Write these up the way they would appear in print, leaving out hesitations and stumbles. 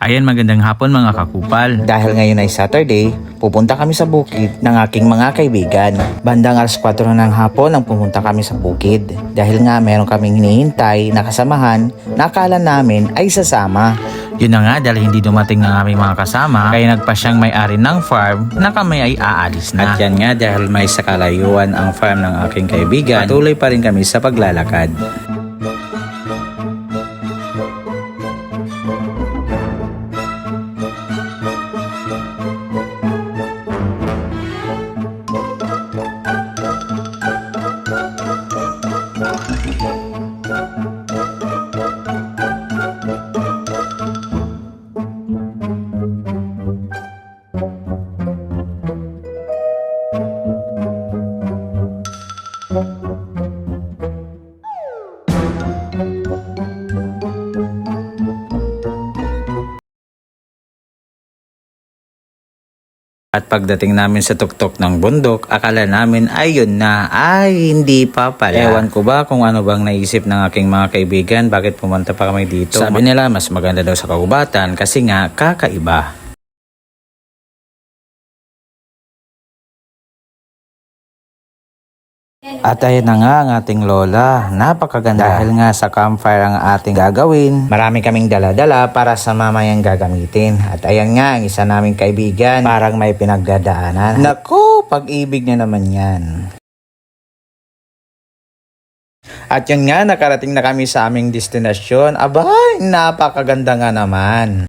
Ayan, magandang hapon mga kakupal. Dahil ngayon ay Saturday, pupunta kami sa bukid ng aking mga kaibigan. Bandang alas 4 ng hapon ang pumunta kami sa bukid. Dahil nga meron kaming hinihintay na kasamahan na akala namin ay sasama. Yun na nga, dahil hindi dumating ng aming mga kasama, kaya nagpa siyang may-ari ng farm na kami ay aalis na. At yan nga dahil may sakalayuan ang farm ng aking kaibigan, patuloy pa rin kami sa paglalakad. At pagdating namin sa tuktok ng bundok, akala namin ayun na, ay hindi pa pala. Ewan ko ba kung ano bang naisip ng aking mga kaibigan, bakit pumunta pa kami dito. Sabi nila mas maganda daw sa kagubatan kasi nga kakaiba. At ayun na nga ang ating lola, napakaganda. Dahil nga sa campfire ang ating gagawin, marami kaming dala-dala para sa mamayang gagamitin. At ayan nga, ang isa naming kaibigan, parang may pinagdadaanan. Naku, pag-ibig niya naman yan. At yun nga, nakarating na kami sa aming destinasyon. Abay, napakaganda nga naman.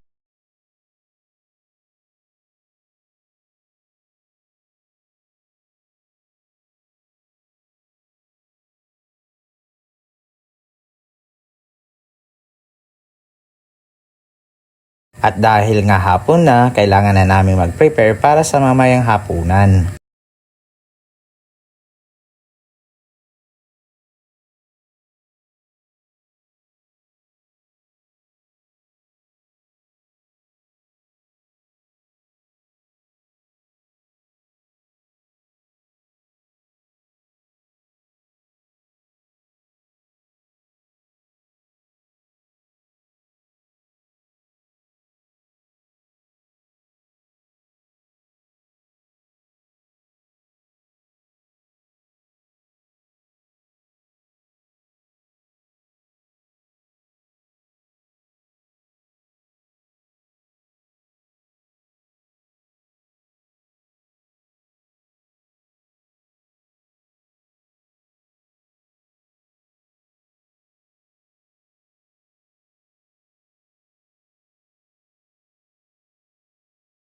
At dahil nga hapon na, kailangan na namin mag-prepare para sa mamayang hapunan.